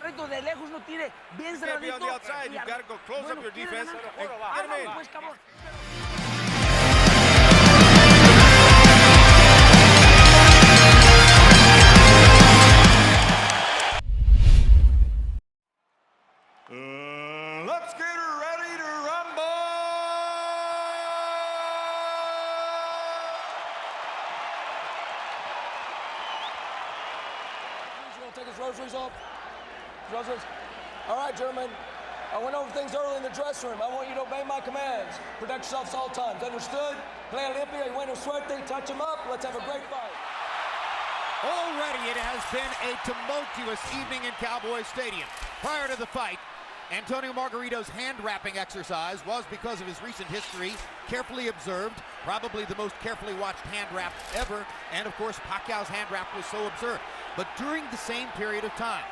Reto de lejos no tire, bien cerradito. Be on the outside, you've got to go close up your defense and get him in. Pues, cabrón. Let's get ready to rumble! You want to take his rosaries off? Rosaries? All right, gentlemen. I went over things early in the dressing room. I want you to obey my commands. Protect yourselves all times. Understood? Play Olympia. You win a suerte. Touch him up. Let's have a great fight. Already it has been a tumultuous evening in Cowboy Stadium. Prior to the fight, Antonio Margarito's hand-wrapping exercise was, because of his recent history, carefully observed, probably the most carefully watched hand-wrap ever, and of course Pacquiao's hand-wrap was so observed. But during the same period of time,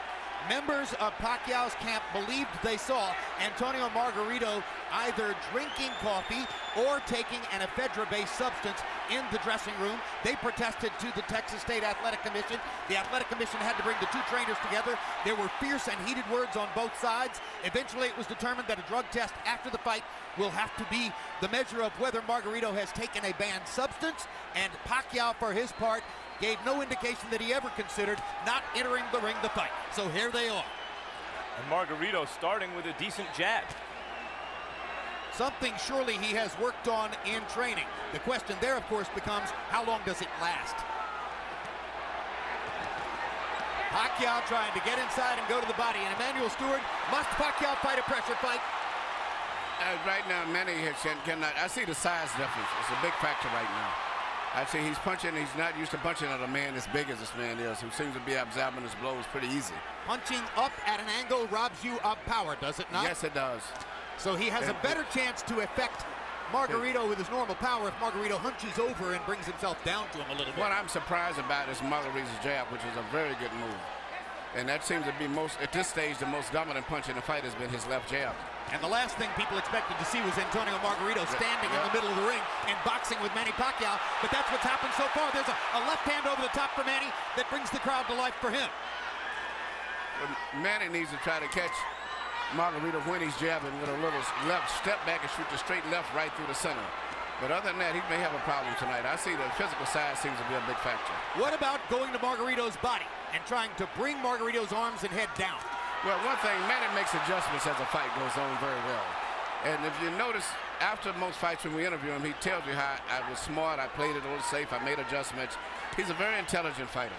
members of Pacquiao's camp believed they saw Antonio Margarito either drinking coffee or taking an ephedra-based substance in the dressing room. They protested to the Texas State Athletic Commission. The Athletic Commission had to bring the two trainers together. There were fierce and heated words on both sides. Eventually it was determined that a drug test after the fight will have to be the measure of whether Margarito has taken a banned substance, and Pacquiao, for his part, gave no indication that he ever considered not entering the ring to fight. So here they are. And Margarito starting with a decent jab. Something surely he has worked on in training. The question there, of course, becomes how long does it last? Pacquiao trying to get inside and go to the body. And Emmanuel Stewart, must Pacquiao fight a pressure fight? Right now, Manny cannot. I see the size difference. It's a big factor right now. I see he's punching. He's not used to punching at a man as big as this man is, who seems to be absorbing his blows pretty easy. Punching up at an angle robs you of power, does it not? Yes, it does. So he has a better chance to affect Margarito with his normal power if Margarito hunches over and brings himself down to him a little bit. What I'm surprised about is Margarito's jab, which is a very good move. And that seems to be at this stage, the most dominant punch in the fight has been his left jab. And the last thing people expected to see was Antonio Margarito standing in the middle of the ring and boxing with MannyPacquiao, but that's what's happened so far. There's a left hand over the top for Manny that brings the crowd to life for him. Manny needs to try to catch Margarito when he's jabbing with a little left step back and shoot the straight left right through the center. But other than that, he may have a problem tonight. I see the physical side seems to be a big factor. What about going to Margarito's body and trying to bring Margarito's arms and head down? Well, one thing, Manny makes adjustments as the fight goes on very well. And if you notice, after most fights when we interview him, he tells you how I was smart, I played it a little safe, I made adjustments. He's a very intelligent fighter.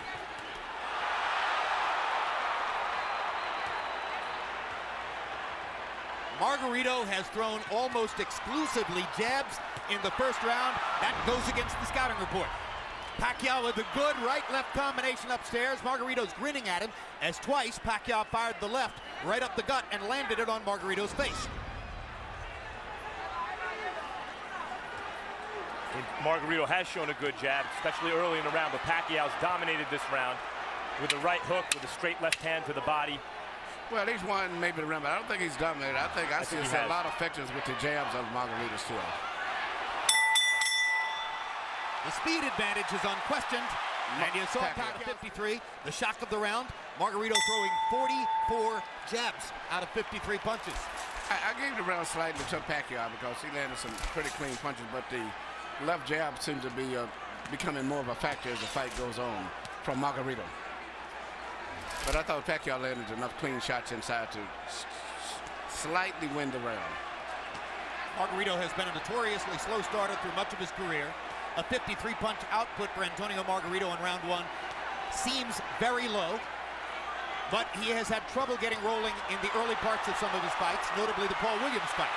Margarito has thrown almost exclusively jabs in the first round. That goes against the scouting report. Pacquiao with a good right-left combination upstairs. Margarito's grinning at him as twice Pacquiao fired the left right up the gut and landed it on Margarito's face. Margarito has shown a good jab, especially early in the round, but Pacquiao's dominated this round with a right hook, with a straight left hand to the body. Well, he's won maybe the round, but I don't think he's dominated. I think I see a lot of effectiveness with the jabs of Margarito still. The speed advantage is unquestioned. And you saw Pacquiao 53, the shock of the round. Margarito throwing 44 jabs out of 53 punches. I gave the round slightly to Pacquiao because he landed some pretty clean punches, but the left jab seems to be becoming more of a factor as the fight goes on from Margarito. But I thought Pacquiao landed enough clean shots inside to slightly win the round. Margarito has been a notoriously slow starter through much of his career. A 53-punch output for Antonio Margarito in round one seems very low, but he has had trouble getting rolling in the early parts of some of his fights, notably the Paul Williams fight.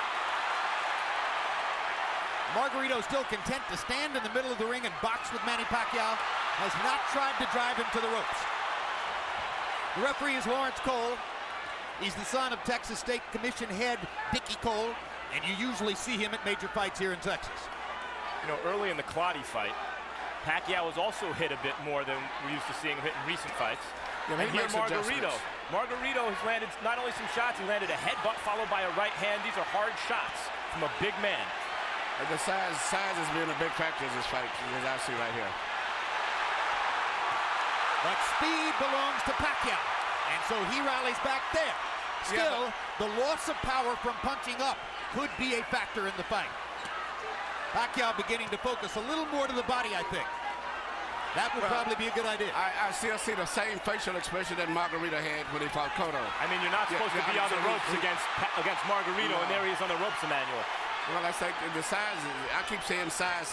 Margarito still content to stand in the middle of the ring and box with MannyPacquiao, has not tried to drive him to the ropes. The referee is Lawrence Cole. He's the son of Texas State Commission head Dickie Cole, and you usually see him at major fights here in Texas. You know, early in the Clottey fight, Pacquiao was also hit a bit more than we're used to seeing him hit in recent fights. Yeah, and here Margarito has landed not only some shots, he landed a headbutt followed by a right hand. These are hard shots from a big man. The size has been a big factor in this fight, as I see right here. But speed belongs to Pacquiao, and so he rallies back there. Still, the loss of power from punching up could be a factor in the fight. Pacquiao beginning to focus a little more to the body, I think. That would probably be a good idea. I still see the same facial expression that Margarito had when he fought Cotto. I mean, you're not supposed to be on the ropes against Margarito, and there he is on the ropes, Emmanuel. Well, I think the size, I keep saying size,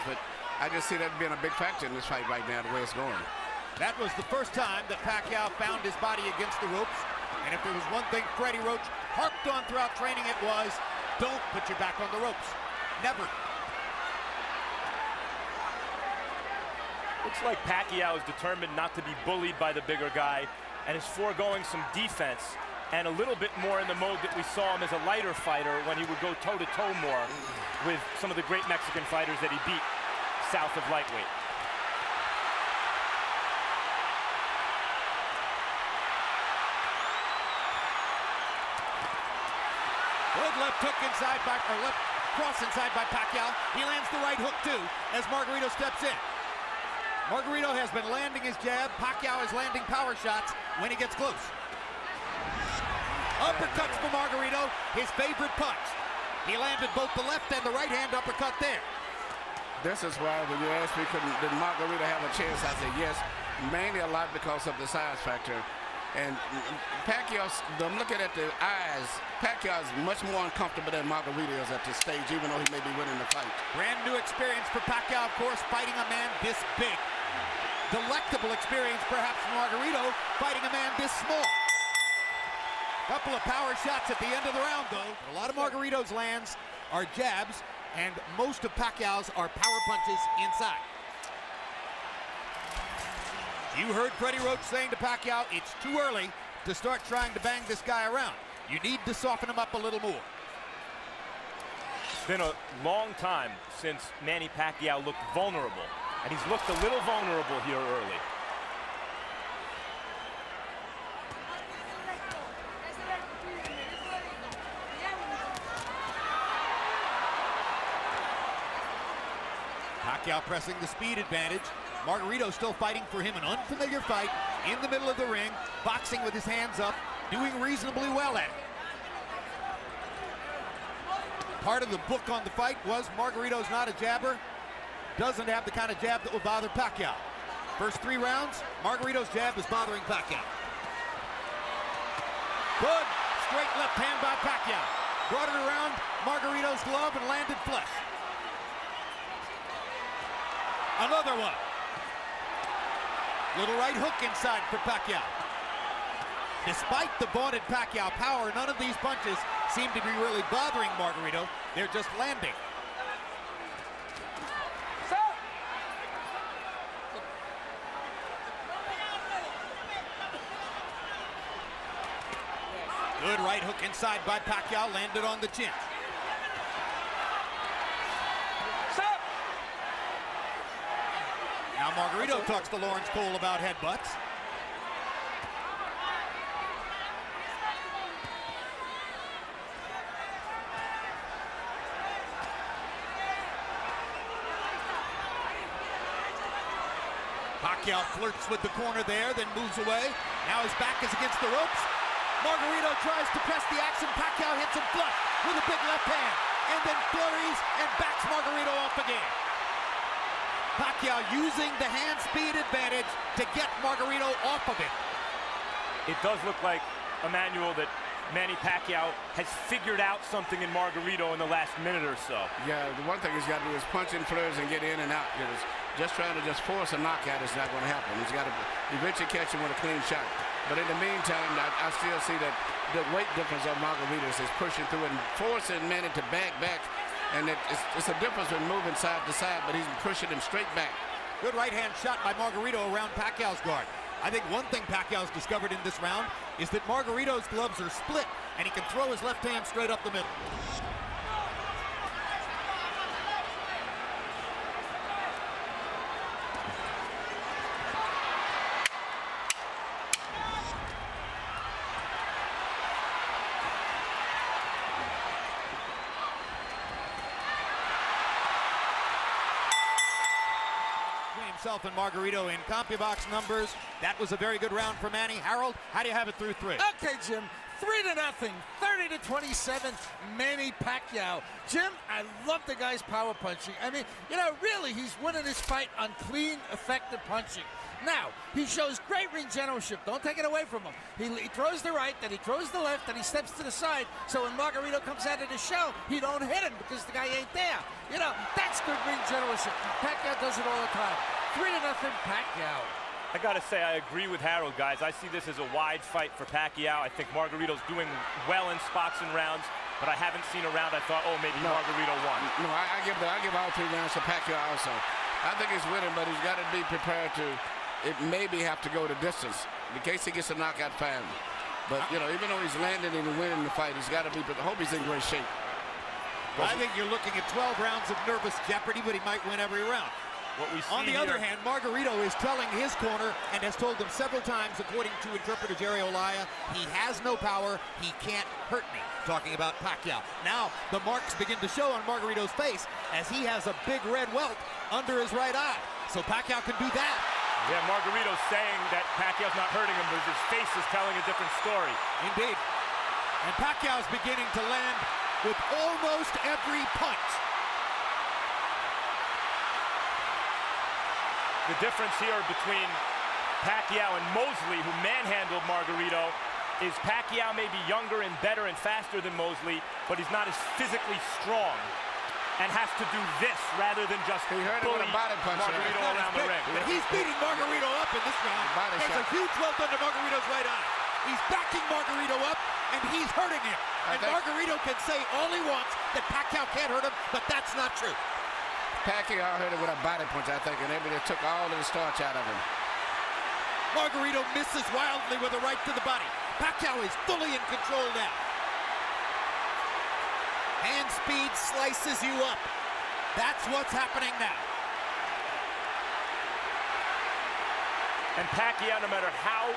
but I just see that being a big factor in this fight right now, the way it's going. That was the first time that Pacquiao found his body against the ropes. And if there was one thing Freddie Roach harped on throughout training, it was, don't put your back on the ropes. Never. Looks like Pacquiao is determined not to be bullied by the bigger guy and is foregoing some defense and a little bit more in the mode that we saw him as a lighter fighter when he would go toe-to-toe more with some of the great Mexican fighters that he beat south of lightweight. Good left hook inside left cross inside by Pacquiao. He lands the right hook too as Margarito steps in. Margarito has been landing his jab. Pacquiao is landing power shots when he gets close. Uppercuts for Margarito, his favorite punch. He landed both the left and the right hand uppercut there. This is why when you ask me, did Margarito have a chance, I said yes, mainly a lot because of the size factor. And Pacquiao, I'm looking at the eyes, Pacquiao is much more uncomfortable than Margarito is at this stage, even though he may be winning the fight. Brand new experience for Pacquiao, of course, fighting a man this big. Delectable experience, perhaps, for Margarito, fighting a man this small. Couple of power shots at the end of the round, though. A lot of Margarito's lands are jabs, and most of Pacquiao's are power punches inside. You heard Freddie Roach saying to Pacquiao, it's too early to start trying to bang this guy around. You need to soften him up a little more. It's been a long time since Manny Pacquiao looked vulnerable, and he's looked a little vulnerable here early. Pacquiao pressing the speed advantage. Margarito still fighting for him, an unfamiliar fight in the middle of the ring, boxing with his hands up, doing reasonably well at it. Part of the book on the fight was Margarito's not a jabber, doesn't have the kind of jab that will bother Pacquiao. First 3 rounds, Margarito's jab is bothering Pacquiao. Good straight left hand by Pacquiao. Brought it around Margarito's glove and landed flush. Another one. Little right hook inside for Pacquiao. Despite the vaunted Pacquiao power, none of these punches seem to be really bothering Margarito. They're just landing. Good right hook inside by Pacquiao, landed on the chin. Now Margarito talks to Lawrence Cole about headbutts. Pacquiao flirts with the corner there, then moves away. Now his back is against the ropes. Margarito tries to press the action. Pacquiao hits him flush with a big left hand, and then flurries and backs Margarito off again. Pacquiao using the hand speed advantage to get Margarito off of it. It does look like, Emmanuel, that Manny Pacquiao has figured out something in Margarito in the last minute or so. Yeah, the one thing he's got to do is punch in flurries and get in and out. Just trying to force a knockout is not going to happen. He's got to eventually catch him with a clean shot. But in the meantime, I still see that the weight difference of Margaritos is pushing through and forcing Manny to back. And it's a difference in moving side to side, but he's pushing him straight back. Good right hand shot by Margarito around Pacquiao's guard. I think one thing Pacquiao's discovered in this round is that Margarito's gloves are split, and he can throw his left hand straight up the middle. yourself and Margarito in CompuBox numbers. That was a very good round for Manny. Harold, how do you have it through 3? Okay, Jim. 3-0, 30-27, MannyPacquiao. Jim, I love the guy's power punching. I mean, you know, really, he's winning this fight on clean, effective punching. Now, he shows great ring generalship. Don't take it away from him. He throws the right, then he throws the left, then he steps to the side. So when Margarito comes out of the show, he don't hit him because the guy ain't there. You know, that's good ring generalship. Pacquiao does it all the time. 3-0, Pacquiao. I gotta say, I agree with Harold, guys. I see this as a wide fight for Pacquiao. I think Margarito's doing well in spots and rounds, but I haven't seen a round I thought, oh, maybe Margarito won. No, I give all 3 rounds to Pacquiao also. I think he's winning, but he's got to be prepared to, it maybe have to go the distance in case he gets a knockout fan. But, you know, even though he's landing and winning the fight, he's got to be, I hope he's in great shape. I think you're looking at 12 rounds of nervous jeopardy, but he might win every round. What we see On the other hand, Margarito is telling his corner and has told them several times, according to interpreter Jerry Olaya, he has no power, he can't hurt me, talking about Pacquiao. Now, the marks begin to show on Margarito's face as he has a big red welt under his right eye. So Pacquiao can do that. Yeah, Margarito's saying that Pacquiao's not hurting him, but his face is telling a different story. Indeed. And Pacquiao's beginning to land with almost every punch. The difference here between Pacquiao and Mosley, who manhandled Margarito, is Pacquiao may be younger and better and faster than Mosley, but he's not as physically strong and has to do this rather than just bully Margarito around the ring. But he's beating Margarito up in this round. There's a huge welt under Margarito's right eye. He's backing Margarito up, and he's hurting him. And Margarito can say all he wants that Pacquiao can't hurt him, but that's not true. Pacquiao hurt him with a body punch, I think, and maybe they took all of the starch out of him. Margarito misses wildly with a right to the body. Pacquiao is fully in control now. Hand speed slices you up. That's what's happening now. And Pacquiao, no matter how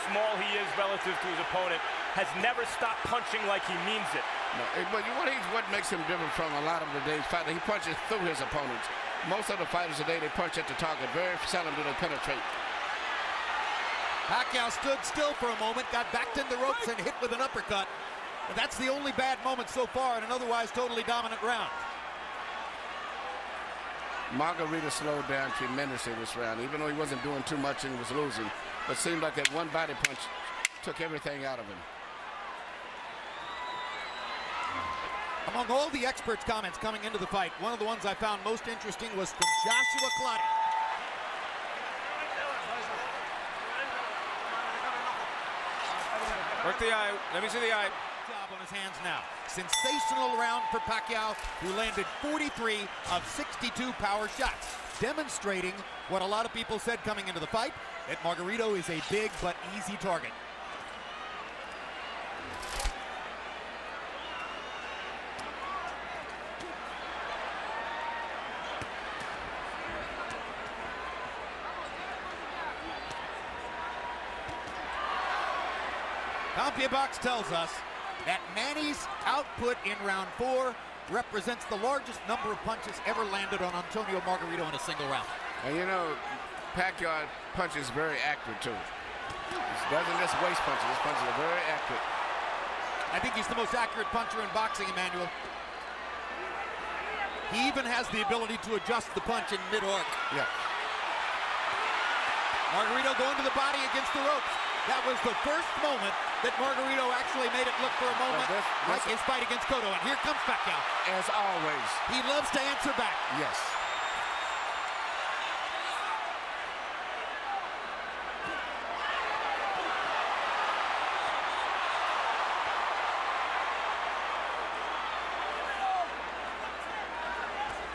small he is relative to his opponent, has never stopped punching like he means it. No, but what makes him different from a lot of today's fighters, he punches through his opponents. Most of the fighters today, they punch at the target. Very seldom do they penetrate. Pacquiao stood still for a moment, got backed in the ropes and hit with an uppercut. But that's the only bad moment so far in an otherwise totally dominant round. Margarito slowed down tremendously this round, even though he wasn't doing too much and he was losing. But it seemed like that one body punch took everything out of him. Among all the experts' comments coming into the fight, one of the ones I found most interesting was from Joshua Clottey. Work the eye. Let me see the eye. Job on his hands now. Sensational round for Pacquiao, who landed 43 of 62 power shots, demonstrating what a lot of people said coming into the fight, that Margarito is a big but easy target. CompuBox tells us that Manny's output in round 4 represents the largest number of punches ever landed on Antonio Margarito in a single round. And you know, Pacquiao punches very accurate too. He doesn't just waste punches. His punches are very accurate. I think he's the most accurate puncher in boxing, Emmanuel. He even has the ability to adjust the punch in mid-arc. Yeah. Margarito going to the body against the ropes. That was the first moment that Margarito actually made it look for a moment like his fight against Cotto. And here comes Pacquiao. As always. He loves to answer back. Yes.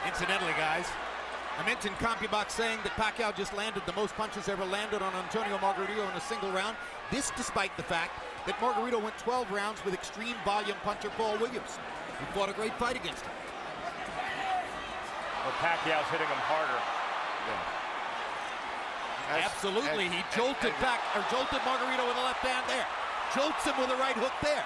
Incidentally, guys, I mentioned CompuBox saying that Pacquiao just landed the most punches ever landed on Antonio Margarito in a single round. This despite the fact that Margarito went 12 rounds with extreme volume puncher Paul Williams, who fought a great fight against him. Well, Pacquiao's hitting him harder. Yeah. Absolutely, he jolted Margarito with a left hand there. Jolts him with a right hook there.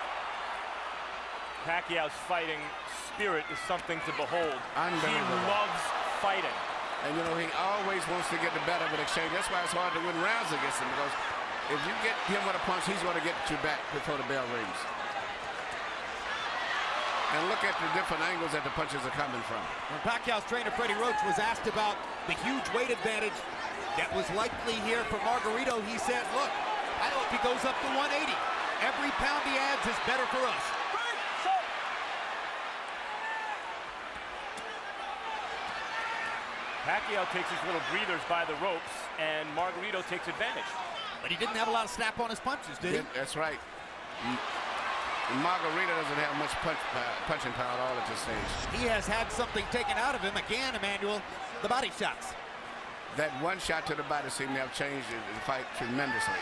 Pacquiao's fighting spirit is something to behold. He Unbelievable. loves fighting. And, you know, he always wants to get the better of an exchange. That's why it's hard to win rounds against him, because if you get him with a punch, he's going to get you back before the bell rings. And look at the different angles that the punches are coming from. When Pacquiao's trainer, Freddie Roach, was asked about the huge weight advantage that was likely here for Margarito, he said, look, I hope he goes up to 180. Every pound he adds is better for us. Pacquiao takes his little breathers by the ropes, and Margarito takes advantage. But he didn't have a lot of snap on his punches, did he? That's right. Margarito doesn't have much punching power at all at this stage. He has had something taken out of him again, Emmanuel, the body shots. That one shot to the body seemed to have changed the fight tremendously.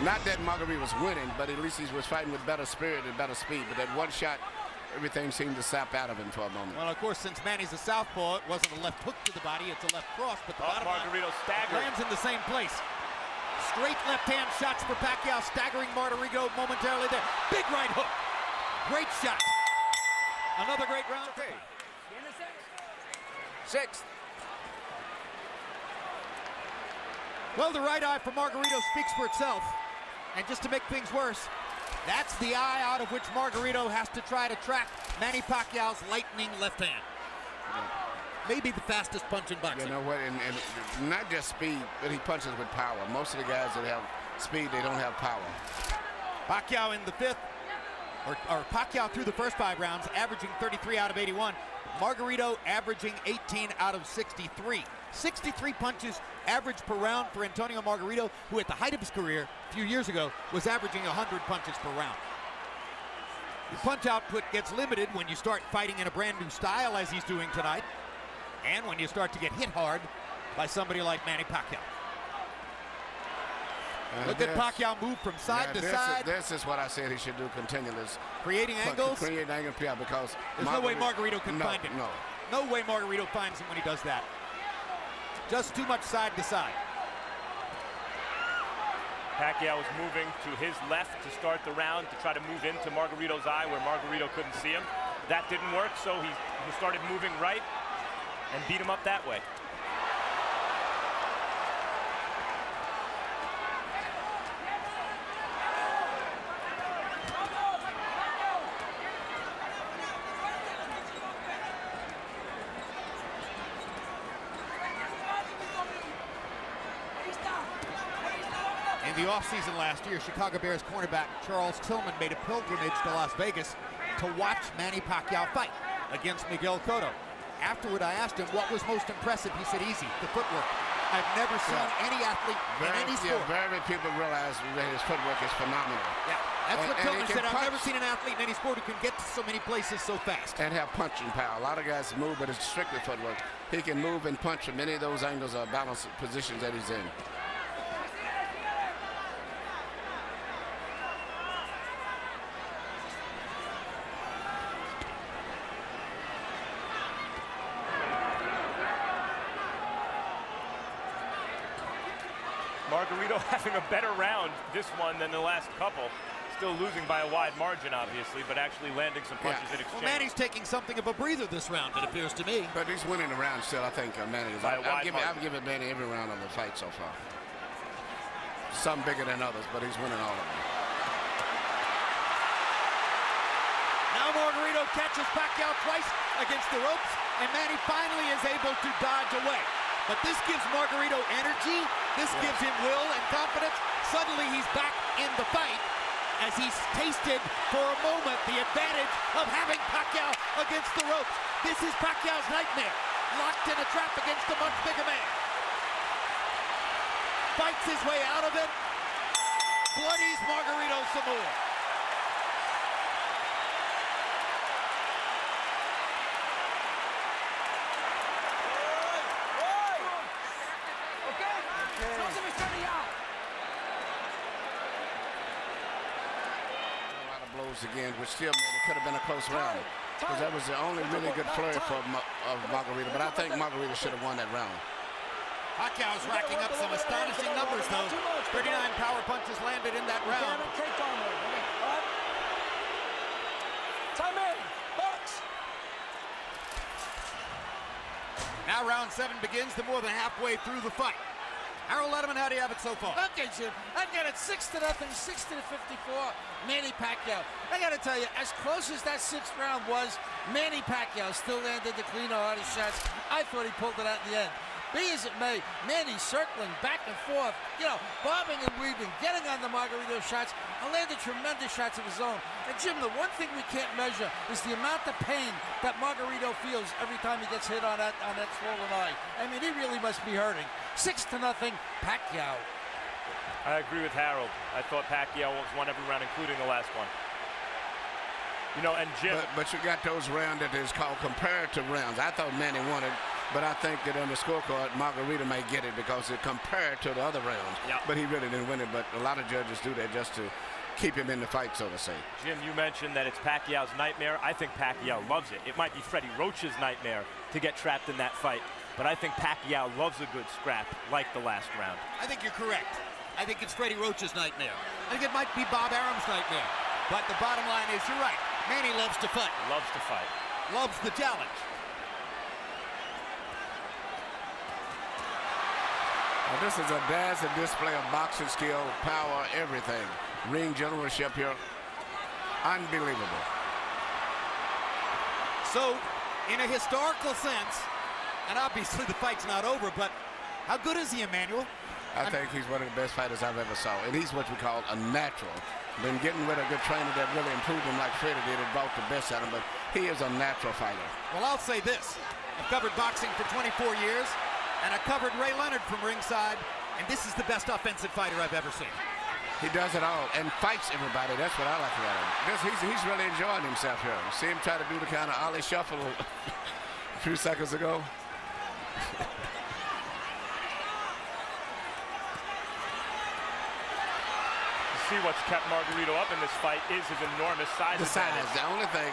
Not that Margarito was winning, but at least he was fighting with better spirit and better speed. But that one shot, everything seemed to sap out of him for a moment. Well, of course, since Manny's a southpaw, it wasn't a left hook to the body, it's a left cross, but the bottom Margarito staggered. lands in the same place. Straight left-hand shots for Pacquiao, staggering Margarito momentarily there. Big right hook. Great shot. Another great round. Okay. Sixth. Well, the right eye for Margarito speaks for itself. And just to make things worse, that's the eye out of which Margarito has to try to track Manny Pacquiao's lightning left hand. Maybe the fastest punch in boxing. You know what, and not just speed, but he punches with power. Most of the guys that have speed, they don't have power. Pacquiao in the fifth, or Pacquiao through the first 5 rounds, averaging 33 out of 81. Margarito averaging 18 out of 63. 63 punches average per round for Antonio Margarito, who at the height of his career a few years ago was averaging 100 punches per round. The punch output gets limited when you start fighting in a brand new style as he's doing tonight, and when you start to get hit hard by somebody like Manny Pacquiao. Look at Pacquiao move from side to side. This is what I said he should do continually. Creating angles? Creating angles, yeah, because there's no way Margarito can find him. No way Margarito finds him when he does that. Just too much side to side. Pacquiao was moving to his left to start the round to try to move into Margarito's eye where Margarito couldn't see him. That didn't work, so he started moving right and beat him up that way. In the offseason last year, Chicago Bears cornerback Charles Tillman made a pilgrimage to Las Vegas to watch Manny Pacquiao fight against Miguel Cotto. Afterward, I asked him what was most impressive. He said, easy, the footwork. I've never seen any athlete in any sport. Very few people realize that his footwork is phenomenal. Yeah, that's what Tillman said. I've never seen an athlete in any sport who can get to so many places so fast. And have punching power. A lot of guys move, but it's strictly footwork. He can move and punch from any of those angles or balanced positions that he's in. Margarito having a better round this one than the last couple. Still losing by a wide margin, obviously, but actually landing some punches in exchange. Well, Manny's taking something of a breather this round, it appears to me. But he's winning the round still, I think, Manny. I've given Manny every round of the fight so far. Some bigger than others, but he's winning all of them. Now Margarito catches Pacquiao twice against the ropes, and Manny finally is able to dodge away. But this gives Margarito energy, this gives him will and confidence. Suddenly he's back in the fight as he's tasted for a moment the advantage of having Pacquiao against the ropes. This is Pacquiao's nightmare, locked in a trap against a much bigger man. Fights his way out of it, bloodies Margarito some more. Again, which still made it could have been a close round, because that was the only really good flurry for Margarito. But I think Margarito should have won that round. Pacquiao's racking up some astonishing numbers, though. 39 power punches landed in that round. Time in, box. Now round 7 begins, they're more than halfway through the fight. Harold Letterman, how do you have it so far? Okay, Jim, I've got it 6-0, 60-54, MannyPacquiao. I got to tell you, as close as that 6th round was, MannyPacquiao still landed the cleaner on his shots. I thought he pulled it out in the end. Be as it may, Manny circling back and forth, bobbing and weaving, getting on the Margarito shots, and landed tremendous shots of his own. And Jim, the one thing we can't measure is the amount of pain that Margarito feels every time he gets hit on that swollen eye. I mean, he really must be hurting. 6-0, Pacquiao. I agree with Harold. I thought Pacquiao won every round, including the last one. And Jim. But you got those rounds that is called comparative rounds. I thought Manny won it. But I think that on the scorecard, Margarito may get it because it compared to the other rounds. Yep. But he really didn't win it. But a lot of judges do that just to keep him in the fight, so to say. Jim, you mentioned that it's Pacquiao's nightmare. I think Pacquiao loves it. It might be Freddie Roach's nightmare to get trapped in that fight. But I think Pacquiao loves a good scrap like the last round. I think you're correct. I think it's Freddie Roach's nightmare. I think it might be Bob Arum's nightmare. But the bottom line is, you're right. Manny loves to fight. Loves to fight. Loves the challenge. Now, this is a dazzling display of boxing skill, power, everything. Ring generalship here. Unbelievable. So, in a historical sense, and obviously the fight's not over, but how good is he, Emmanuel? I think he's one of the best fighters I've ever saw. And he's what we call a natural. Been getting with a good trainer that really improved him like Freddie did and brought the best out of him, but he is a natural fighter. Well, I'll say this. I've covered boxing for 24 years, and I covered Ray Leonard from ringside, and this is the best offensive fighter I've ever seen. He does it all and fights everybody. That's what I like about him. He's really enjoying himself here. See him try to do the kind of Ollie shuffle a few seconds ago. See what's kept Margarito up in this fight is his enormous size. The size. The only thing,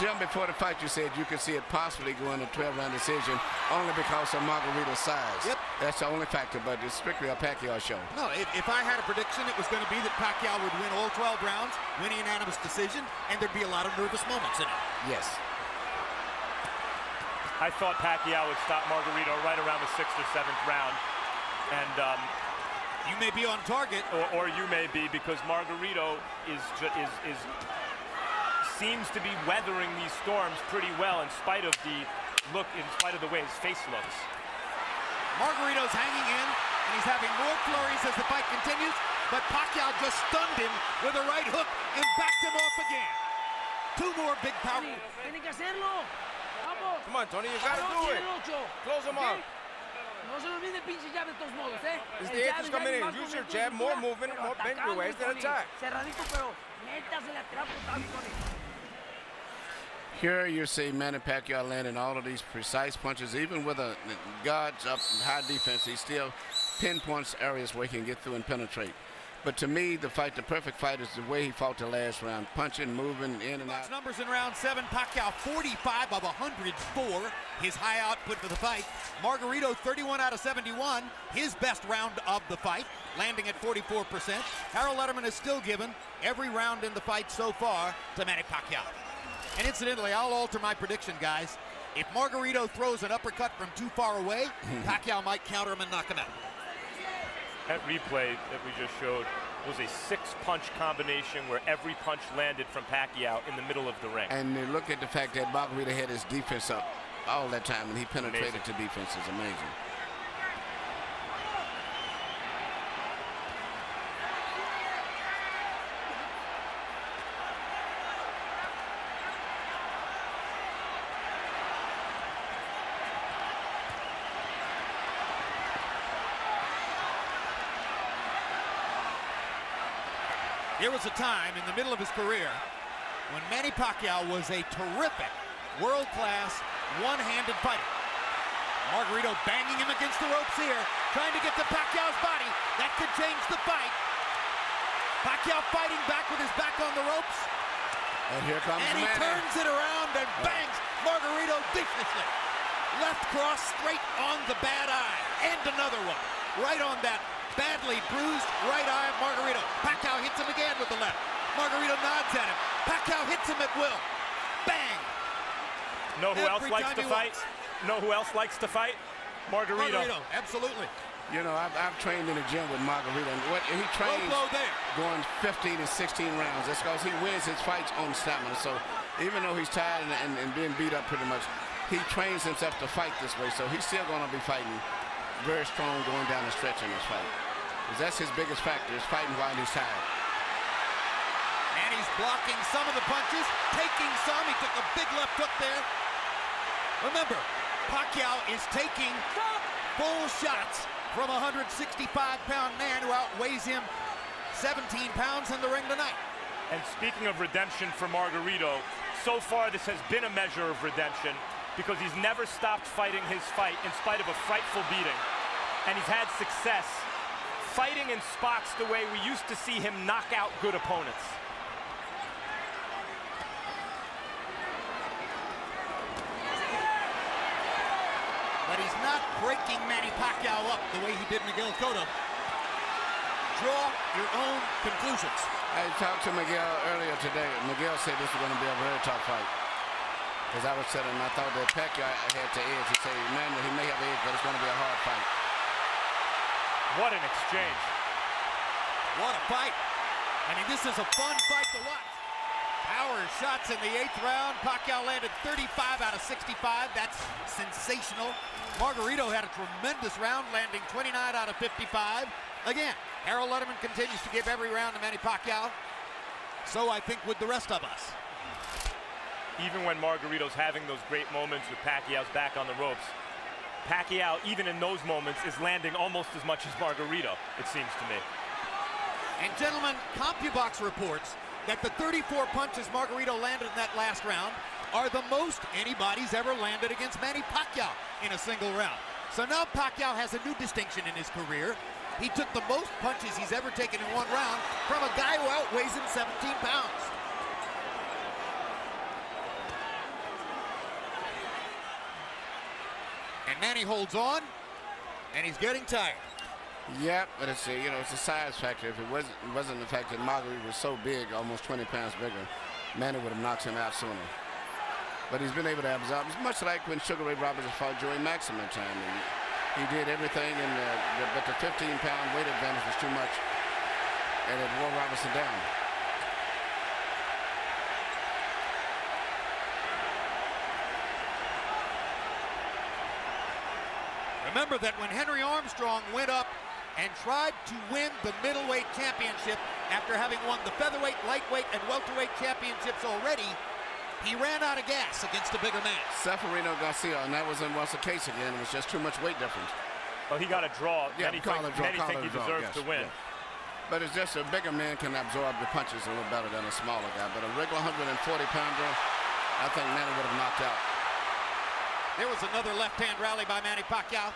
Jim, before the fight you said you could see it possibly going to 12-round decision only because of Margarito's size. Yep. That's the only factor, but it's strictly a Pacquiao show. No, if I had a prediction, it was going to be that Pacquiao would win all 12 rounds, win a unanimous decision, and there'd be a lot of nervous moments in it. Yes. I thought Pacquiao would stop Margarito right around the 6th or 7th round, and you may be on target, or you may be, because Margarito seems to be weathering these storms pretty well in spite of the way his face looks. Margarito's hanging in, and he's having more flurries as the fight continues, but Pacquiao just stunned him with a right hook and backed him off again. 2 more big power. Come on, Tony, you gotta do it. Close him up. No se olvide pinche jab de todos modos, As the edge is coming in, use your jab, more movement, more bend your waist, and attack. Cerradito, pero métase lateral por tanto. Here you see Manny Pacquiao landing all of these precise punches, even with a guards up high defense. He still pinpoints areas where he can get through and penetrate. But to me, the perfect fight is the way he fought the last round, punching, moving in and out. Numbers in round 7, Pacquiao 45 of 104, his high output for the fight. Margarito 31 out of 71, his best round of the fight, landing at 44%. Harold Letterman is still given every round in the fight so far to Manny Pacquiao. And incidentally, I'll alter my prediction, guys. If Margarito throws an uppercut from too far away, Pacquiao might counter him and knock him out. That replay that we just showed was a 6-punch combination where every punch landed from Pacquiao in the middle of the ring. And look at the fact that Margarito had his defense up all that time, and he penetrated to defense. It's amazing. There was a time in the middle of his career when Manny Pacquiao was a terrific, world-class, one-handed fighter. Margarito banging him against the ropes here, trying to get to Pacquiao's body. That could change the fight. Pacquiao fighting back with his back on the ropes. And here comes And he Manny. turns it around and bangs Margarito viciously. Left cross straight on the bad eye. And another one. Right on that badly bruised right eye of Margarito. Pacquiao hits him again with the left. Margarito nods at him. Pacquiao hits him at will. Bang! Know who else likes to fight? know who else likes to fight? Margarito. Absolutely. You know, I've trained in the gym with Margarito, and he trains going 15 and 16 rounds. That's because he wins his fights on stamina. So even though he's tired and being beat up pretty much, he trains himself to fight this way. So he's still going to be fighting very strong going down the stretch in this fight. Because that's his biggest factor, is fighting while he's tired. And he's blocking some of the punches, taking some. He took a big left hook there. Remember, Pacquiao is taking full shots from a 165-pound man who outweighs him 17 pounds in the ring tonight. And speaking of redemption for Margarito, so far this has been a measure of redemption because he's never stopped fighting his fight in spite of a frightful beating. And he's had success fighting in spots the way we used to see him knock out good opponents. But he's not breaking MannyPacquiao up the way he did Miguel Cotto. Draw your own conclusions. I talked to Miguel earlier today. Miguel said this was going to be a very tough fight. Because I was telling him I thought that Pacquiao had to edge. He said, man, he may have edge, but it's going to be a hard fight. What an exchange. What a fight. I mean, this is a fun fight to watch. Power shots in the 8th round. Pacquiao landed 35 out of 65. That's sensational. Margarito had a tremendous round, landing 29 out of 55. Again, Harold Letterman continues to give every round to MannyPacquiao. So I think with the rest of us. Even when Margarito's having those great moments with Pacquiao's back on the ropes, Pacquiao, even in those moments, is landing almost as much as Margarito, it seems to me. And gentlemen, CompuBox reports that the 34 punches Margarito landed in that last round are the most anybody's ever landed against MannyPacquiao in a single round. So now Pacquiao has a new distinction in his career. He took the most punches he's ever taken in one round from a guy who outweighs him 17 pounds. And Manny holds on, and he's getting tired. Yeah, but it's it's a size factor. If it wasn't the fact that Margarito was so big, almost 20 pounds bigger, Manny would have knocked him out sooner. But he's been able to absorb. It's much like when Sugar Ray Roberts fought Joey Maxim at time. And he did everything, but the 15-pound weight advantage was too much, and it wore Robertson down. Remember that when Henry Armstrong went up and tried to win the middleweight championship after having won the featherweight, lightweight, and welterweight championships already, he ran out of gas against a bigger man. Seferino Garcia, and that was the case again. It was just too much weight difference. Well, he got a draw. Yeah, Many think he deserves to win. Yeah. But it's just a bigger man can absorb the punches a little better than a smaller guy. But a regular 140-pounder, I think Manny would have knocked out. There was another left-hand rally by MannyPacquiao.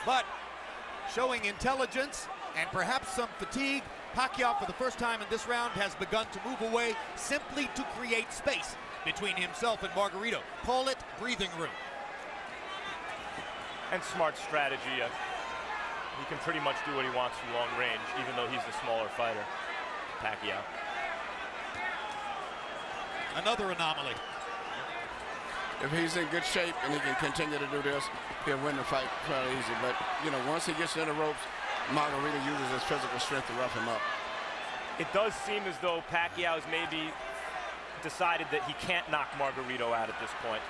But showing intelligence and perhaps some fatigue, Pacquiao for the first time in this round has begun to move away simply to create space between himself and Margarito. Call it breathing room. And smart strategy. He can pretty much do what he wants from long range, even though he's the smaller fighter, Pacquiao. Another anomaly. If he's in good shape and he can continue to do this, he'll win the fight fairly easy. But, once he gets in the ropes, Margarito uses his physical strength to rough him up. It does seem as though Pacquiao's maybe decided that he can't knock Margarito out at this point.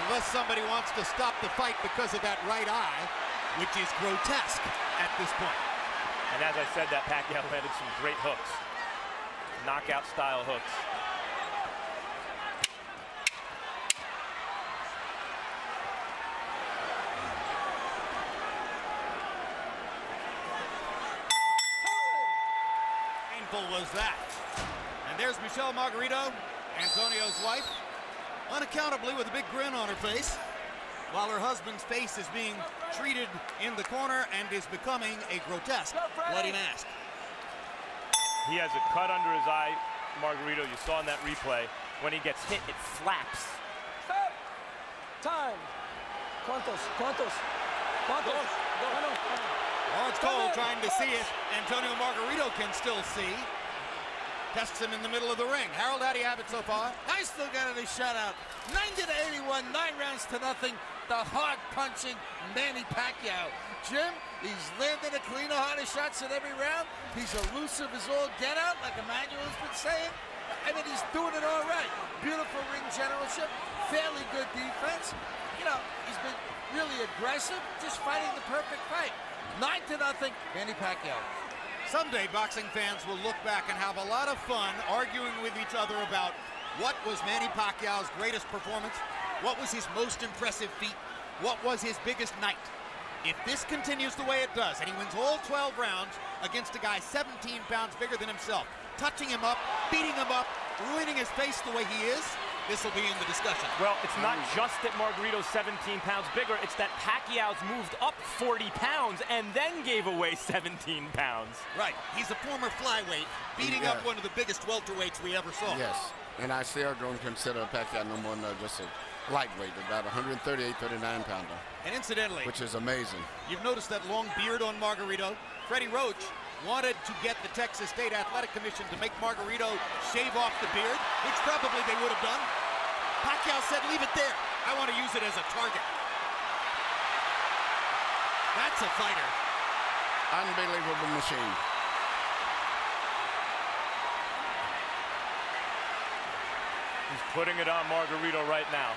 Unless somebody wants to stop the fight because of that right eye, which is grotesque at this point. And as I said, that Pacquiao landed some great hooks. Knockout-style hooks. Was that. And there's Michelle Margarito, Antonio's wife, unaccountably with a big grin on her face, while her husband's face is being treated in the corner and is becoming a grotesque bloody mask. He has a cut under his eye, Margarito. You saw in that replay. When he gets hit, it flaps. Stop. Time. ¿Cuántos? Lawrence Cole trying to see if Antonio Margarito can still see. tests him in the middle of the ring. Harold, how do you have it so far? I still got it a shutout. 90-81, 9 rounds to nothing. The hard-punching Manny Pacquiao. Jim, he's landing a cleaner, harder shots in every round. He's elusive as all get out, like Emmanuel's been saying. I mean, he's doing it all right. Beautiful ring generalship, fairly good defense. You know, he's been really aggressive, just fighting the perfect fight. 9-0, Manny Pacquiao. Someday, boxing fans will look back and have a lot of fun arguing with each other about what was Manny Pacquiao's greatest performance, what was his most impressive feat, what was his biggest night. If this continues the way it does, and he wins all 12 rounds against a guy 17 pounds bigger than himself, touching him up, beating him up, ruining his face the way he is, this will be in the discussion. Well, it's not just that Margarito's 17 pounds bigger, it's that Pacquiao's moved up 40 pounds and then gave away 17 pounds. Right, he's a former flyweight, beating up one of the biggest welterweights we ever saw. Yes, and I still don't consider Pacquiao no more than just a lightweight, about 138, 39-pounder. And incidentally, which is amazing. You've noticed that long beard on Margarito. Freddie Roach wanted to get the Texas State Athletic Commission to make Margarito shave off the beard, which probably they would have done. Pacquiao said, leave it there. I want to use it as a target. That's a fighter. Unbelievable machine. He's putting it on Margarito right now.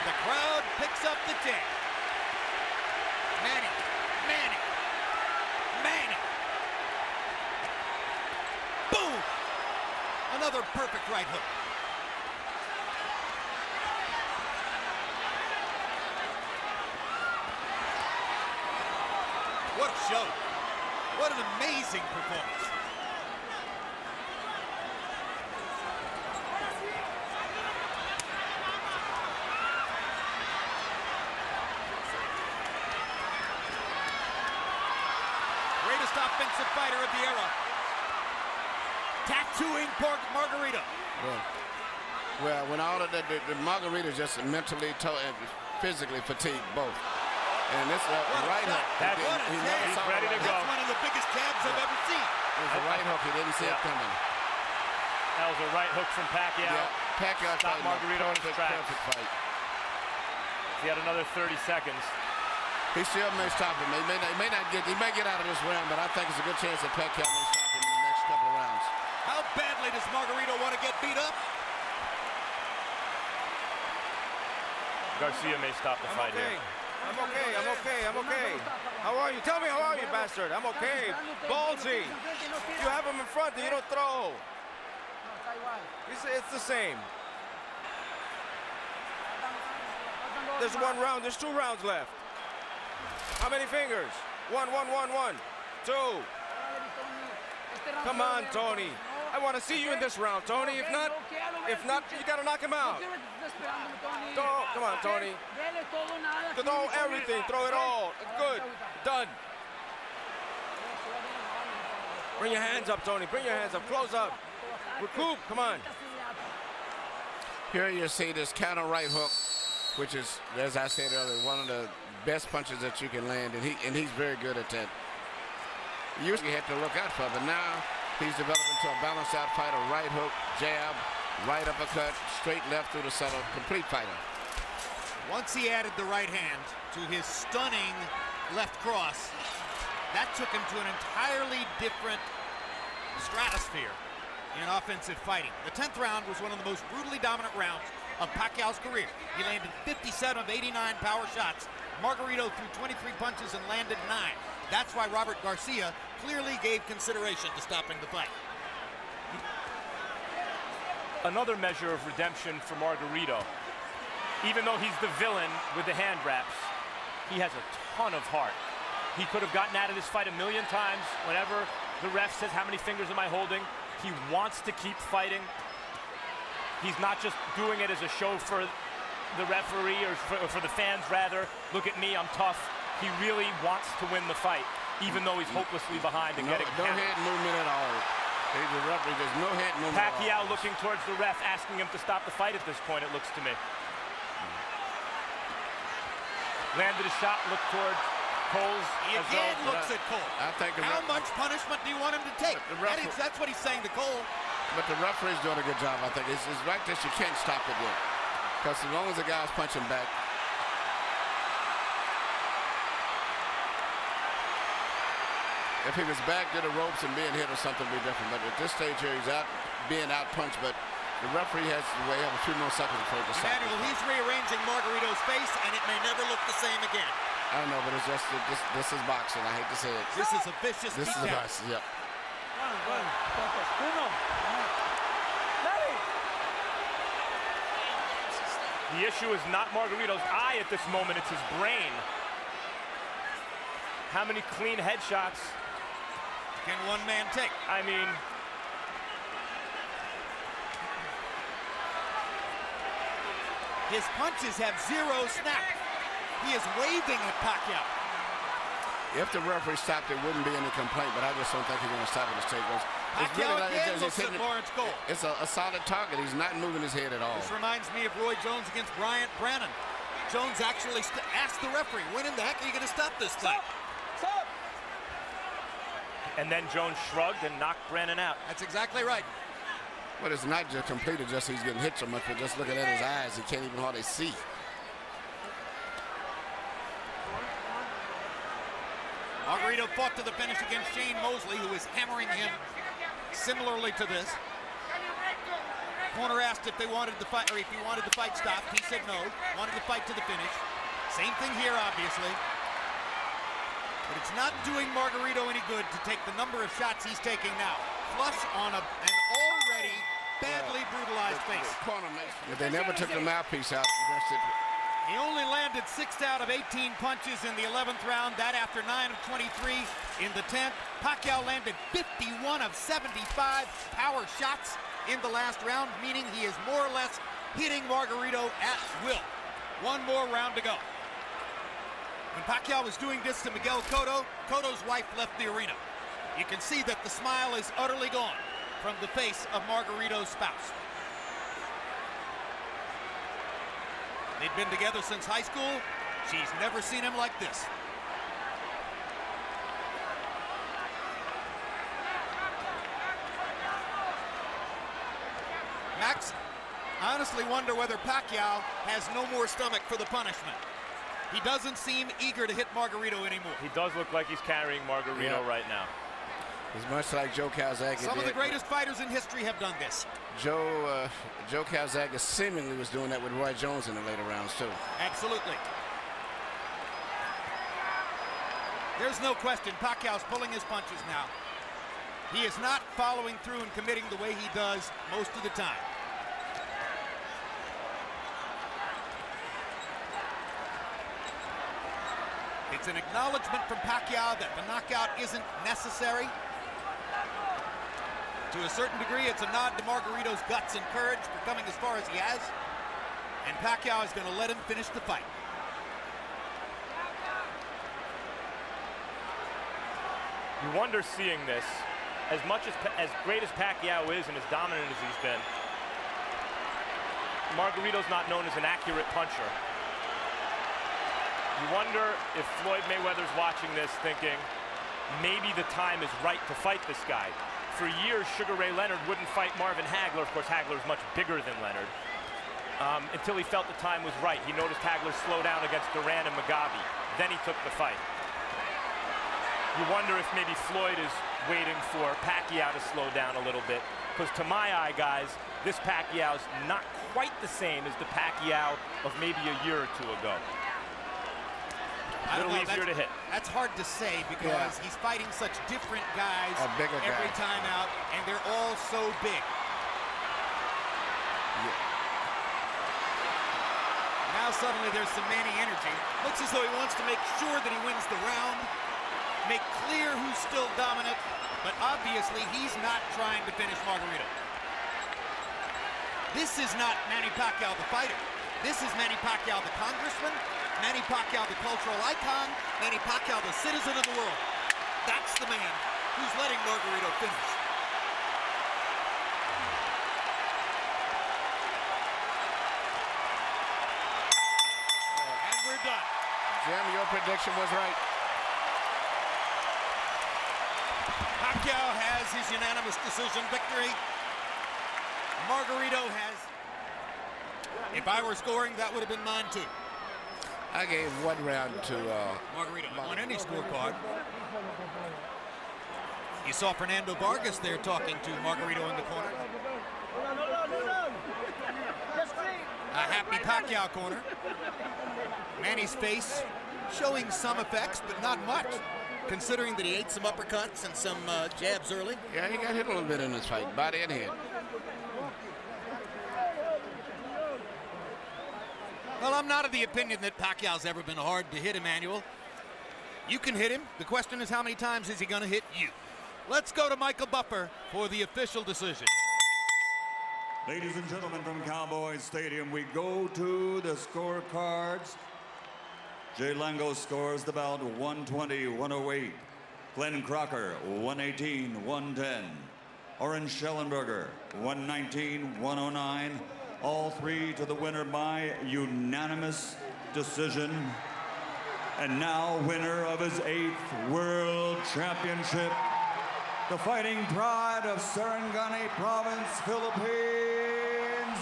The crowd picks up the chant. Manny, Manny, Manny. Boom! Another perfect right hook. What a show. What an amazing performance. Offensive fighter of the era. Tattooing Margarito. Well, when all of the Margarito's just mentally, physically fatigued both. And this right hook. He's ready to go. That's one of the biggest jabs I've ever seen. It was a right hook. He didn't see it coming. That was a right hook from Pacquiao. Yeah, Pacquiao stopped Margarito in his tracks. Perfect fight. He had another 30 seconds. He still may stop him. He may get out of this round, but I think it's a good chance that Pacquiao may stop him in the next couple of rounds. How badly does Margarito want to get beat up? Garcia may stop the fight here. I'm okay. How are you? Tell me how are you, bastard? I'm okay. Ballsy. You have him in front, you don't throw. It's the same. There's 1 round. There's 2 rounds left. How many fingers? 1, 1, 1, 1, 2. Come on, Tony. I want to see you in this round, Tony. If not, you got to knock him out. Come on, Tony. Throw everything. Throw it all. Good. Done. Bring your hands up, Tony. Bring your hands up. Close up. Recoup. Come on. Here you see this counter right hook, which is, as I said earlier, one of the best punches that you can land, and he's very good at that. Usually you have to look out for, but now he's developed into a balanced out fighter. Right hook, jab, right uppercut, straight left through the center, complete fighter. Once he added the right hand to his stunning left cross, that took him to an entirely different stratosphere in offensive fighting. The 10th round was one of the most brutally dominant rounds of Pacquiao's career. He landed 57 of 89 power shots. Margarito threw 23 punches and landed 9. That's why Robert Garcia clearly gave consideration to stopping the fight. Another measure of redemption for Margarito. Even though he's the villain with the hand wraps, he has a ton of heart. He could have gotten out of this fight a million times. Whenever the ref says, how many fingers am I holding? He wants to keep fighting. He's not just doing it as a show for the referee or for the fans, rather. Look at me, I'm tough. He really wants to win the fight, even though he's hopelessly behind and getting no head movement at all. The referee, there's no head movement. Pacquiao looking towards the ref, asking him to stop the fight at this point, it looks to me. Landed a shot, looked towards Cole's He as again though- looks at Cole. I think How much punishment do you want him to take? That's what he's saying to Cole. But the referee's doing a good job, I think. It's right there, you can't stop it yet. Because as long as the guy's punching back, if he was back to the ropes and being hit or something, would be different. But at this stage here, he's out being out punched, but the referee has to wait a few more seconds before he decides. Emmanuel, he's rearranging Margarito's face, and it may never look the same again. I know, but it's just this is boxing. I hate to say it. This is a vicious This is beatdown. boxing. Yep. The issue is not Margarito's eye at this moment, it's his brain. How many clean headshots can one man take? I mean, his punches have zero snap. He is waving at Pacquiao. If the referee stopped, there wouldn't be any complaint, but I just don't think he's going to stop it. Pacquiao again looks at Lawrence Cole. It's a solid target. He's not moving his head at all. This reminds me of Roy Jones against Bryant Brannon. Jones actually asked the referee, when in the heck are you going to stop this fight? Stop! and then Jones shrugged and knocked Brannon out. That's exactly right. But it's not just completed just he's getting hit so much, but just looking at his eyes, he can't even hardly see. Margarito fought to the finish against Shane Mosley, who is hammering him similarly to this. Corner asked if they wanted the fight, or if he wanted the fight stopped. He said no, wanted the fight to the finish. Same thing here, obviously. But it's not doing Margarito any good to take the number of shots he's taking now. Flush on an already badly brutalized face. If they never took the mouthpiece out, He only landed 6 out of 18 punches in the 11th round. That after 9 of 23 in the 10th. Pacquiao landed 51 of 75 power shots in the last round, meaning he is more or less hitting Margarito at will. One more round to go. When Pacquiao was doing this to Miguel Cotto, Cotto's wife left the arena. You can see that the smile is utterly gone from the face of Margarito's spouse. They've been together since high school. She's never seen him like this. Max, I honestly wonder whether Pacquiao has no more stomach for the punishment. He doesn't seem eager to hit Margarito anymore. He does look like he's carrying Margarito right now. It's much like Joe Calzaghe. Some of the greatest fighters in history have done this. Joe Calzaghe seemingly was doing that with Roy Jones in the later rounds too. Absolutely. There's no question Pacquiao's pulling his punches now. He is not following through and committing the way he does most of the time. It's an acknowledgement from Pacquiao that the knockout isn't necessary. To a certain degree, it's a nod to Margarito's guts and courage for coming as far as he has. And Pacquiao is going to let him finish the fight. You wonder seeing this, as great as Pacquiao is and as dominant as he's been, Margarito's not known as an accurate puncher. You wonder if Floyd Mayweather's watching this thinking, maybe the time is right to fight this guy. For years, Sugar Ray Leonard wouldn't fight Marvin Hagler. Of course, Hagler's much bigger than Leonard. Until he felt the time was right. He noticed Hagler slow down against Duran and Mugabe. Then he took the fight. You wonder if maybe Floyd is waiting for Pacquiao to slow down a little bit. Because to my eye, guys, this Pacquiao's not quite the same as the Pacquiao of maybe a year or two ago. A little easier to hit. That's hard to say because he's fighting such different guys every time out, and they're all so big. Now suddenly there's some Manny energy. Looks as though he wants to make sure that he wins the round, make clear who's still dominant, but obviously he's not trying to finish Margarito. This is not Manny Pacquiao the fighter. This is Manny Pacquiao the congressman, Manny Pacquiao the cultural icon, Manny Pacquiao the citizen of the world. That's the man who's letting Margarito finish. And we're done. Jim, your prediction was right. Pacquiao has his unanimous decision victory. Margarito has. If I were scoring, that would have been mine too. I gave one round to Margarito on any scorecard. You saw Fernando Vargas there talking to Margarito in the corner. A happy Pacquiao corner. Manny's face showing some effects, but not much, considering that he ate some uppercuts and some jabs early. Yeah, he got hit a little bit in this fight, body and head. Well, I'm not of the opinion that Pacquiao's ever been hard to hit, Emmanuel. You can hit him. The question is, how many times is he going to hit you? Let's go to Michael Buffer for the official decision. Ladies and gentlemen from Cowboy Stadium, we go to the scorecards. Jay Lango scores the bout 120-108. Glenn Crocker 118-110. Oren Schellenberger 119-109. All three to the winner by unanimous decision. And now winner of his 8th World Championship, the fighting pride of Sarangani Province, Philippines,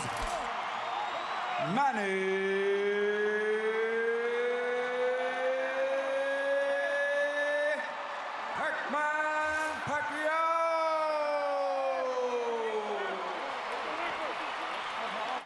MannyPacquiao.